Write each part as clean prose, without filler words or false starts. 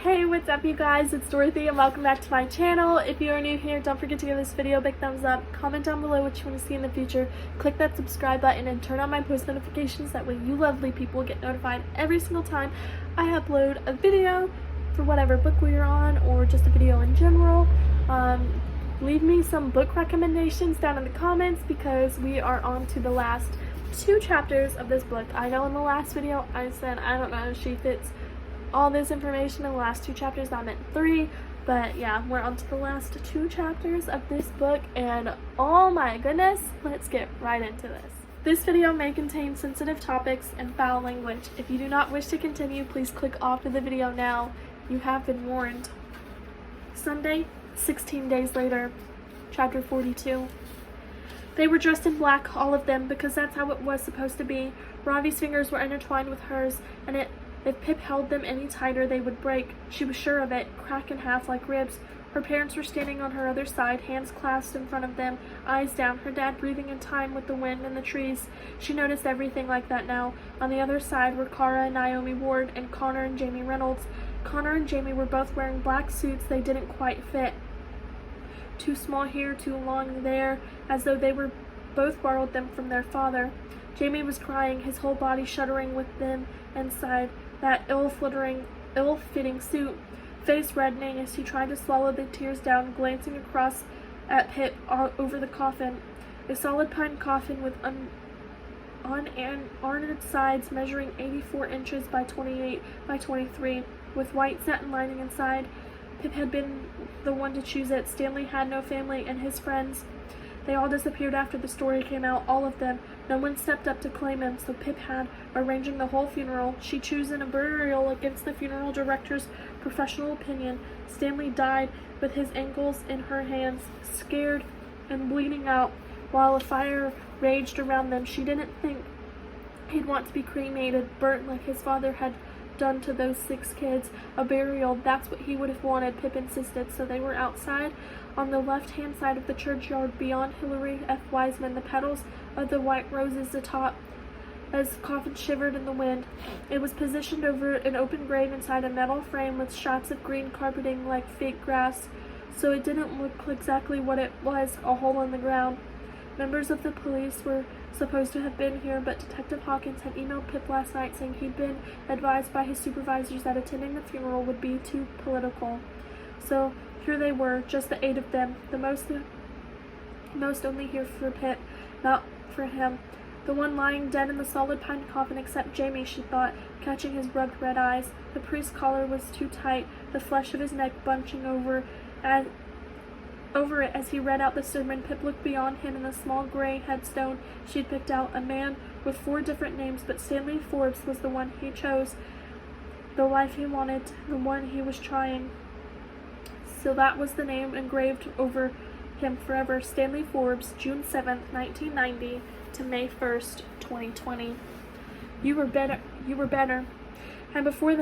Hey, what's up you guys? It's Dorothy and welcome back to my channel. If you are new here, don't forget to give this video a big thumbs up, comment down below what you want to see in the future, click that subscribe button and turn on my post notifications. That way you lovely people get notified every single time I upload a video for whatever book we're on or just a video in general. Leave me some book recommendations down in the comments because we are on to the last 2 chapters of this book. I know in the last video I said I don't know if she fits all this information in the last 2 chapters. I meant 3, but yeah, we're on to the last 2 chapters of this book, and oh my goodness, let's get right into this. This video may contain sensitive topics and foul language. If you do not wish to continue, please click off of the video now. You have been warned. Sunday, 16 days later, chapter 42. They were dressed in black, all of them, because that's how it was supposed to be. Ravi's fingers were intertwined with hers, and if Pip held them any tighter, they would break. She was sure of it, crack in half like ribs. Her parents were standing on her other side, hands clasped in front of them, eyes down, her dad breathing in time with the wind and the trees. She noticed everything like that now. On the other side were Kara and Naomi Ward and Connor and Jamie Reynolds. Connor and Jamie were both wearing black suits they didn't quite fit. Too small here, too long there, as though they were both borrowed them from their father. Jamie was crying, his whole body shuddering with them inside that ill-fitting suit, face reddening as he tried to swallow the tears down, glancing across at Pip over the coffin. A solid pine coffin with unornamented sides measuring 84 inches by 28 by 23, with white satin lining inside. Pip had been the one to choose it. Stanley had no family, and his friends, they all disappeared after the story came out, all of them. No one stepped up to claim him, so Pip had, arranging the whole funeral. She chosen a burial against the funeral director's professional opinion. Stanley died with his ankles in her hands, scared and bleeding out, while a fire raged around them. She didn't think he'd want to be cremated, burnt like his father had done to those 6 kids. A burial, that's what he would have wanted, Pip insisted. So they were outside on the left-hand side of the churchyard beyond Hilary F. Wiseman, the petals of the white roses atop as the coffin shivered in the wind. It was positioned over an open grave inside a metal frame with shots of green carpeting like fake grass, so it didn't look exactly what it was, a hole in the ground. Members of the police were supposed to have been here, but Detective Hawkins had emailed Pip last night saying he'd been advised by his supervisors that attending the funeral would be too political. So here they were, just the 8 of them, the most only here for Pip, not for him. The one lying dead in the solid pine coffin except Jamie, she thought, catching his rubbed red eyes. The priest's collar was too tight, the flesh of his neck bunching over it as he read out the sermon. Pip looked beyond him in the small gray headstone she'd picked out, a man with 4 different names, but Stanley Forbes was the one he chose, the life he wanted, the one he was trying. So that was the name engraved over him forever. Stanley Forbes, June 7th, 1990 to May 1st, 2020. You were better. And before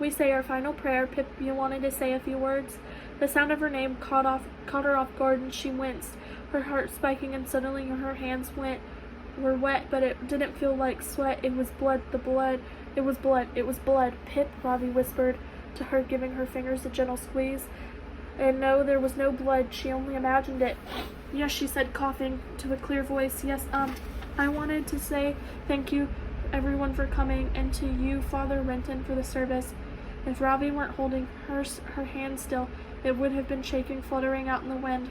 we say our final prayer, Pip, you wanted to say a few words? The sound of her name caught her off guard, and she winced, her heart spiking, and suddenly her hands were wet, but it didn't feel like sweat. It was blood. It was blood. Pip, Ravi whispered to her, giving her fingers a gentle squeeze. And no, there was no blood. She only imagined it. Yes, she said, coughing to a clear voice. Yes, I wanted to say thank you, everyone, for coming, and to you, Father Renton, for the service. If Ravi weren't holding her hand still, it would have been shaking, fluttering out in the wind.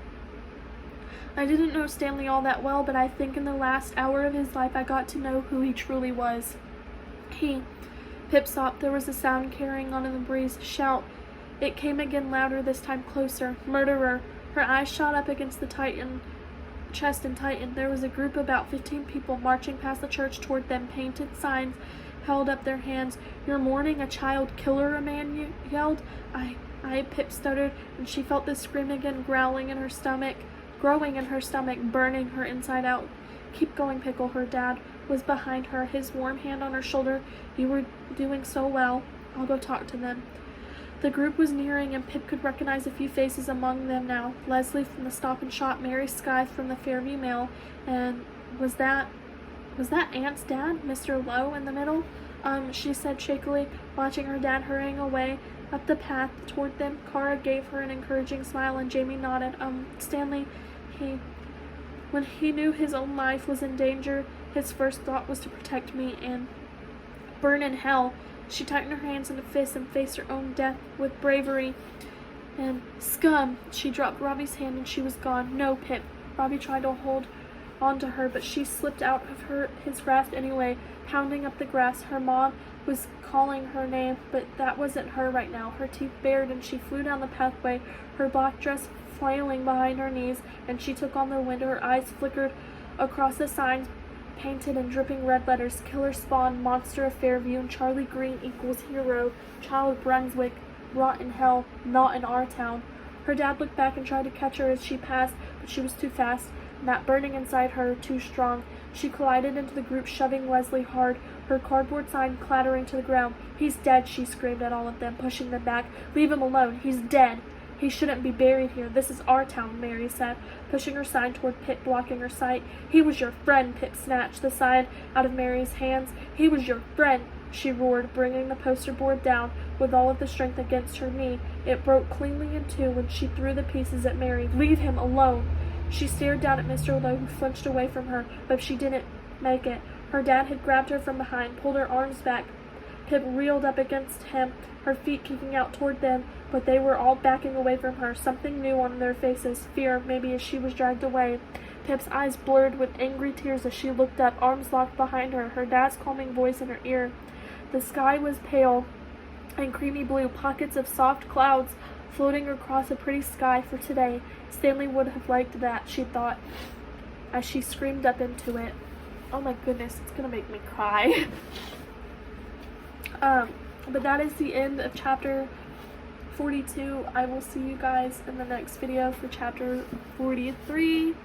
I didn't know Stanley all that well, but I think in the last hour of his life I got to know who he truly was. Pip sobbed. There was a sound carrying on in the breeze. Shout. It came again, louder, this time closer. Murderer. Her eyes shot up against the chest and tightened. There was a group of about 15 people marching past the church toward them. Painted signs held up their hands. You're mourning a child killer, a man yelled. Pip stuttered, and she felt the scream again, growing in her stomach, burning her inside out. Keep going, Pickle. Her dad was behind her, his warm hand on her shoulder. You were doing so well. I'll go talk to them. The group was nearing, and Pip could recognize a few faces among them now. Leslie from the Stop and Shop, Mary Skye from the Fairview Mail, and was that Aunt's dad, Mr. Lowe, in the middle? She said shakily, watching her dad hurrying away. up the path toward them. Kara gave her an encouraging smile, and Jamie nodded. Stanley, when he knew his own life was in danger, his first thought was to protect me and burn in hell. She tightened her hands into fists and faced her own death with bravery. And scum! She dropped Robbie's hand and she was gone. No, Pip. Robbie tried to hold on to her, but she slipped out of his grasp anyway, pounding up the grass. Her mom was calling her name, but that wasn't her right now. Her teeth bared and she flew down the pathway, her black dress flailing behind her knees, and she took on the wind. Her eyes flickered across the signs painted in dripping red letters: Killer Spawn, Monster of Fairview, and Charlie Green equals hero, Child of Brunswick, rot in hell, not in our town. Her dad looked back and tried to catch her as she passed, but she was too fast, and that burning inside her too strong. She collided into the group, shoving Leslie hard, her cardboard sign clattering to the ground. He's dead, she screamed at all of them, pushing them back. Leave him alone. He's dead. He shouldn't be buried here. This is our town, Mary said, pushing her sign toward Pip, blocking her sight. He was your friend, Pip snatched the sign out of Mary's hands. He was your friend, she roared, bringing the poster board down with all of the strength against her knee. It broke cleanly in two when she threw the pieces at Mary. Leave him alone. She stared down at Mr. Lowe, who flinched away from her, but she didn't make it. Her dad had grabbed her from behind, pulled her arms back. Pip reeled up against him, her feet kicking out toward them, but they were all backing away from her, something new on their faces, fear maybe, as she was dragged away. Pip's eyes blurred with angry tears as she looked up, arms locked behind her, her dad's calming voice in her ear. The sky was pale and creamy blue, pockets of soft clouds floating across a pretty sky for today. Stanley would have liked that, she thought, as she screamed up into it. Oh my goodness, it's gonna make me cry. But that is the end of chapter 42. I will see you guys in the next video for chapter 43.